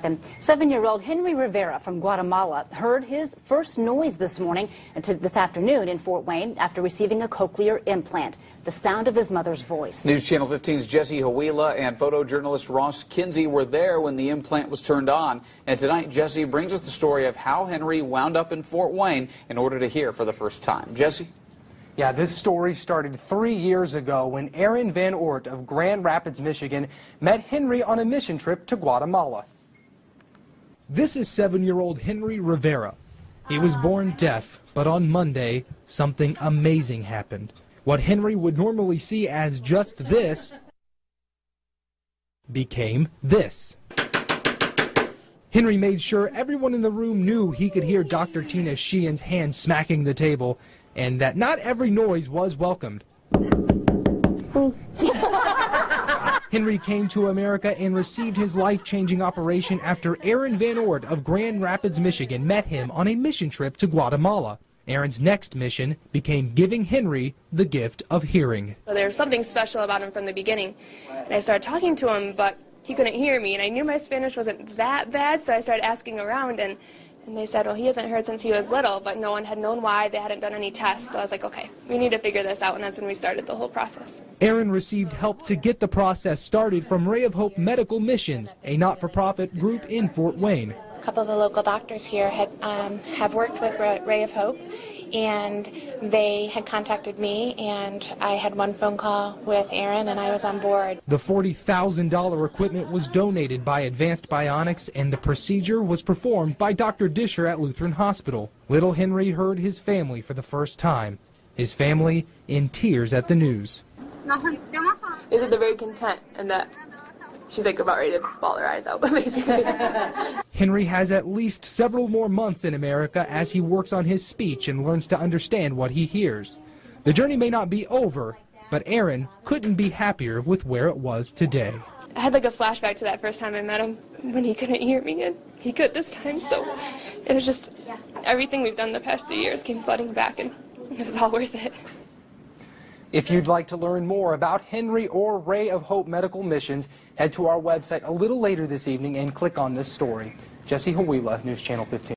7-year-old Jenri Rivera from Guatemala heard his first noise this afternoon in Fort Wayne after receiving a cochlear implant. The sound of his mother's voice. News Channel 15's Jesse Huila and photojournalist Ross Kinsey were there when the implant was turned on. And tonight, Jesse brings us the story of how Jenri wound up in Fort Wayne in order to hear for the first time. Jesse? Yeah, this story started 3 years ago when Aaron Van Ort of Grand Rapids, Michigan, met Jenri on a mission trip to Guatemala. This is 7-year-old Jenri Rivera. He was born deaf, but on Monday, something amazing happened. What Jenri would normally see as just this became this. Jenri made sure everyone in the room knew he could hear Dr. Tina Sheehan's hand smacking the table, and that not every noise was welcomed. Jenri came to America and received his life-changing operation after Aaron Van Ort of Grand Rapids, Michigan met him on a mission trip to Guatemala. Aaron's next mission became giving Jenri the gift of hearing. Well, there was something special about him from the beginning. And I started talking to him, but he couldn't hear me, and I knew my Spanish wasn't that bad, so I started asking around, and they said, well, he hasn't heard since he was little, but no one had known why. They hadn't done any tests. So I was like, okay, we need to figure this out, and that's when we started the whole process. Aaron received help to get the process started from Ray of Hope Medical Missions, a not-for-profit group in Fort Wayne. A couple of the local doctors here have worked with Ray of Hope, and they had contacted me, and I had one phone call with Aaron, and I was on board. The $40,000 equipment was donated by Advanced Bionics, and the procedure was performed by Dr. Disher at Lutheran Hospital. Little Jenri heard his family for the first time. His family in tears at the news. They said they're very content, and that she's like about ready to bawl her eyes out, basically. Jenri has at least several more months in America as he works on his speech and learns to understand what he hears. The journey may not be over, but Aaron couldn't be happier with where it was today. I had like a flashback to that first time I met him when he couldn't hear me, and he could this time, so it was just everything we've done the past 3 years came flooding back, and it was all worth it. If you'd like to learn more about Jenri or Ray of Hope Medical Missions, head to our website a little later this evening and click on this story. Jesse Huila, News Channel 15.